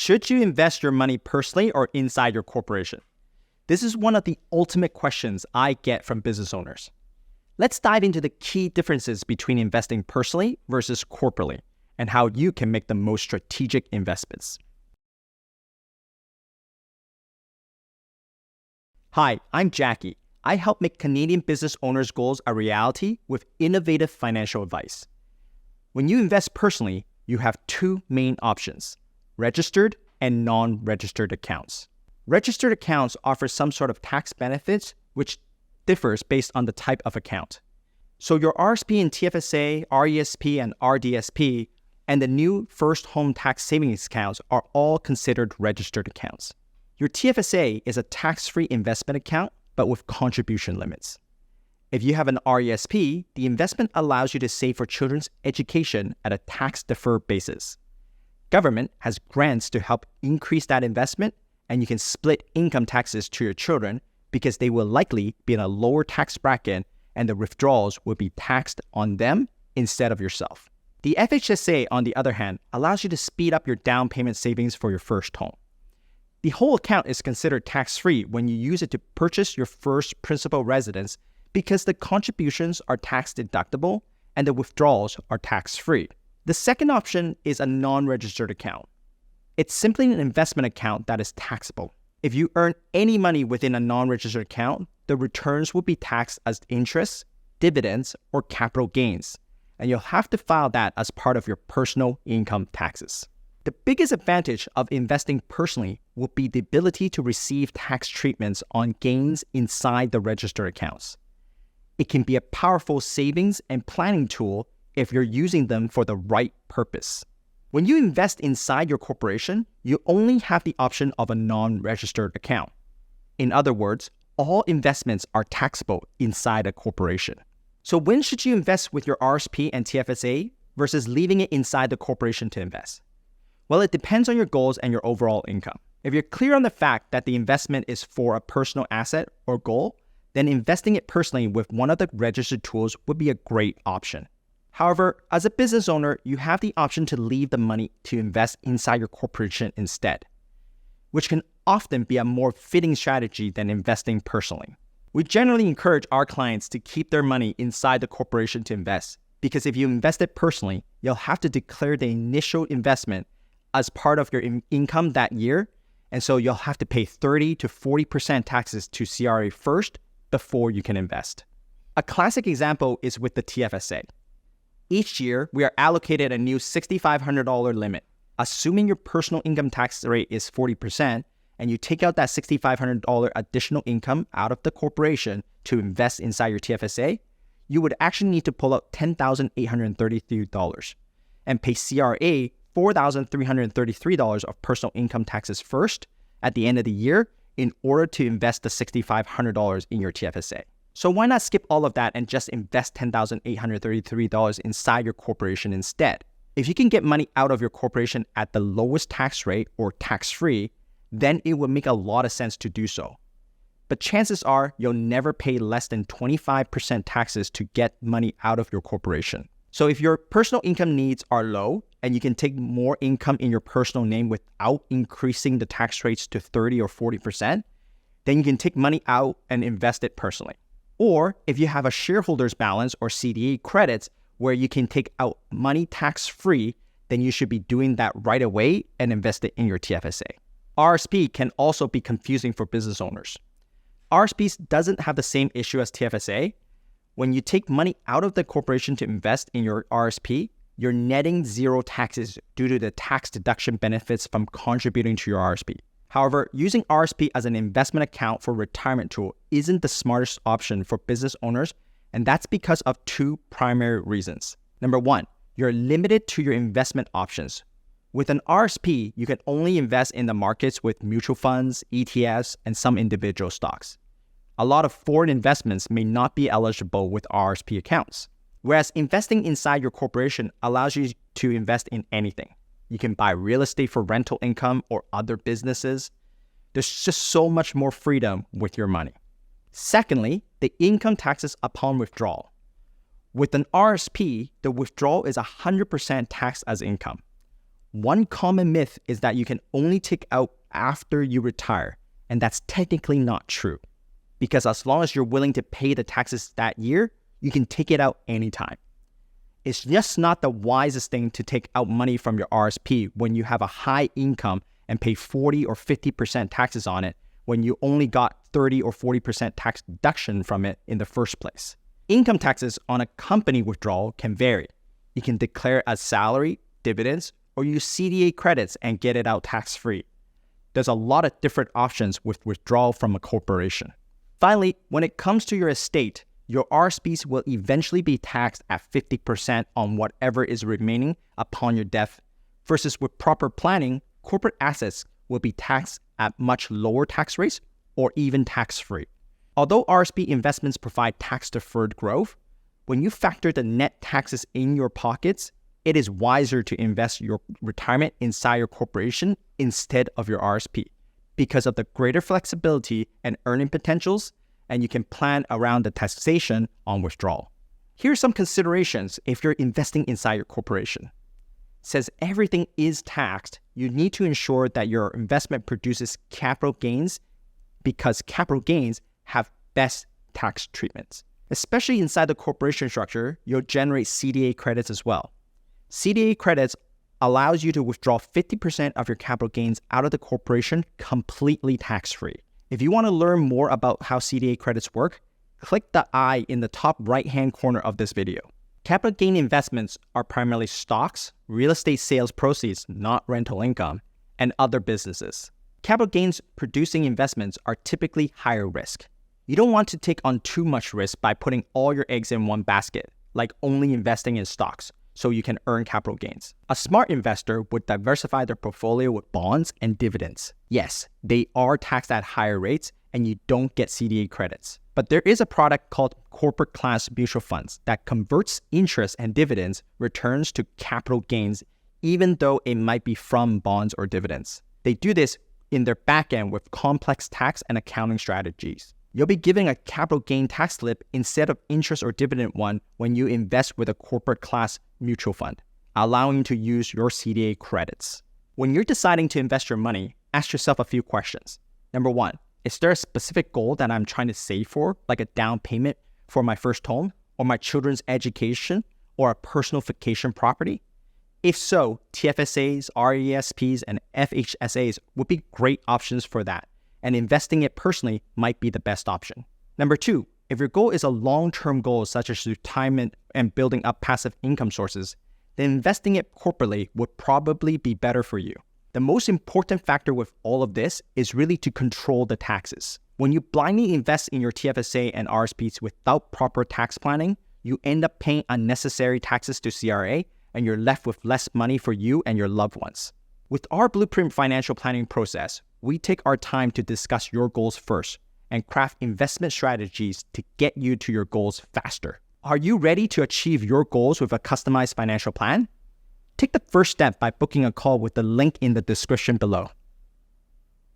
Should you invest your money personally or inside your corporation? This is one of the ultimate questions I get from business owners. Let's dive into the key differences between investing personally versus corporately and how you can make the most strategic investments. Hi, I'm Jackie. I help make Canadian business owners' goals a reality with innovative financial advice. When you invest personally, you have two main options: registered and non-registered accounts. Registered accounts offer some sort of tax benefits, which differs based on the type of account. So your RSP and TFSA, RESP and RDSP, and the new first home tax savings accounts are all considered registered accounts. Your TFSA is a tax-free investment account, but with contribution limits. If you have an RESP, the investment allows you to save for children's education at a tax-deferred basis. Government has grants to help increase that investment, and you can split income taxes to your children because they will likely be in a lower tax bracket and the withdrawals will be taxed on them instead of yourself. The FHSA, on the other hand, allows you to speed up your down payment savings for your first home. The whole account is considered tax-free when you use it to purchase your first principal residence because the contributions are tax-deductible and the withdrawals are tax-free. The second option is a non-registered account. It's simply an investment account that is taxable. If you earn any money within a non-registered account, the returns will be taxed as interest, dividends, or capital gains, and you'll have to file that as part of your personal income taxes. The biggest advantage of investing personally will be the ability to receive tax treatments on gains inside the registered accounts. It can be a powerful savings and planning tool if you're using them for the right purpose. When you invest inside your corporation, you only have the option of a non-registered account. In other words, all investments are taxable inside a corporation. So when should you invest with your RSP and TFSA versus leaving it inside the corporation to invest? Well, it depends on your goals and your overall income. If you're clear on the fact that the investment is for a personal asset or goal, then investing it personally with one of the registered tools would be a great option. However, as a business owner, you have the option to leave the money to invest inside your corporation instead, which can often be a more fitting strategy than investing personally. We generally encourage our clients to keep their money inside the corporation to invest, because if you invest it personally, you'll have to declare the initial investment as part of your income that year, and so you'll have to pay 30 to 40% taxes to CRA first before you can invest. A classic example is with the TFSA. Each year, we are allocated a new $6,500 limit. Assuming your personal income tax rate is 40%, and you take out that $6,500 additional income out of the corporation to invest inside your TFSA, you would actually need to pull out $10,833 and pay CRA $4,333 of personal income taxes first at the end of the year in order to invest the $6,500 in your TFSA. So why not skip all of that and just invest $10,833 inside your corporation instead? If you can get money out of your corporation at the lowest tax rate or tax-free, then it would make a lot of sense to do so. But chances are you'll never pay less than 25% taxes to get money out of your corporation. So if your personal income needs are low and you can take more income in your personal name without increasing the tax rates to 30 or 40%, then you can take money out and invest it personally. Or if you have a shareholder's balance or CDA credits where you can take out money tax-free, then you should be doing that right away and invest it in your TFSA. RSP can also be confusing for business owners. RSP doesn't have the same issue as TFSA. When you take money out of the corporation to invest in your RSP, you're netting zero taxes due to the tax deduction benefits from contributing to your RSP. However, using RSP as an investment account for retirement tool isn't the smartest option for business owners, and that's because of two primary reasons. Number one, you're limited to your investment options. With an RSP, you can only invest in the markets with mutual funds, ETFs, and some individual stocks. A lot of foreign investments may not be eligible with RSP accounts. Whereas investing inside your corporation allows you to invest in anything. You can buy real estate for rental income or other businesses. There's just so much more freedom with your money. Secondly, the income taxes upon withdrawal. With an RSP, the withdrawal is 100% taxed as income. One common myth is that you can only take out after you retire, and that's technically not true. Because as long as you're willing to pay the taxes that year, you can take it out anytime. It's just not the wisest thing to take out money from your RSP when you have a high income and pay 40 or 50% taxes on it when you only got 30 or 40% tax deduction from it in the first place. Income taxes on a company withdrawal can vary. You can declare as salary, dividends, or use CDA credits and get it out tax-free. There's a lot of different options with withdrawal from a corporation. Finally, when it comes to your estate, your RSPs will eventually be taxed at 50% on whatever is remaining upon your death, versus with proper planning, corporate assets will be taxed at much lower tax rates or even tax-free. Although RSP investments provide tax-deferred growth, when you factor the net taxes in your pockets, it is wiser to invest your retirement inside your corporation instead of your RSP because of the greater flexibility and earning potentials, and you can plan around the taxation on withdrawal. Here are some considerations if you're investing inside your corporation. Since everything is taxed, you need to ensure that your investment produces capital gains because capital gains have best tax treatments. Especially inside the corporation structure, you'll generate CDA credits as well. CDA credits allows you to withdraw 50% of your capital gains out of the corporation completely tax-free. If you want to learn more about how CDA credits work, click the I in the top right-hand corner of this video. Capital gain investments are primarily stocks, real estate sales proceeds, not rental income, and other businesses. Capital gains producing investments are typically higher risk. You don't want to take on too much risk by putting all your eggs in one basket, like only investing in stocks, so you can earn capital gains. A smart investor would diversify their portfolio with bonds and dividends. Yes, they are taxed at higher rates and you don't get CDA credits. But there is a product called corporate class mutual funds that converts interest and dividends returns to capital gains, even though it might be from bonds or dividends. They do this in their backend with complex tax and accounting strategies. You'll be giving a capital gain tax slip instead of interest or dividend one when you invest with a corporate class mutual fund, allowing you to use your CDA credits. When you're deciding to invest your money, ask yourself a few questions. Number one, is there a specific goal that I'm trying to save for, like a down payment for my first home, or my children's education, or a personal vacation property? If so, TFSAs, RESPs, and FHSAs would be great options for that, and investing it personally might be the best option. Number two, if your goal is a long-term goal such as retirement and building up passive income sources, then investing it corporately would probably be better for you. The most important factor with all of this is really to control the taxes. When you blindly invest in your TFSA and RSPs without proper tax planning, you end up paying unnecessary taxes to CRA and you're left with less money for you and your loved ones. With our Blueprint financial planning process, we take our time to discuss your goals first and craft investment strategies to get you to your goals faster. Are you ready to achieve your goals with a customized financial plan? Take the first step by booking a call with the link in the description below.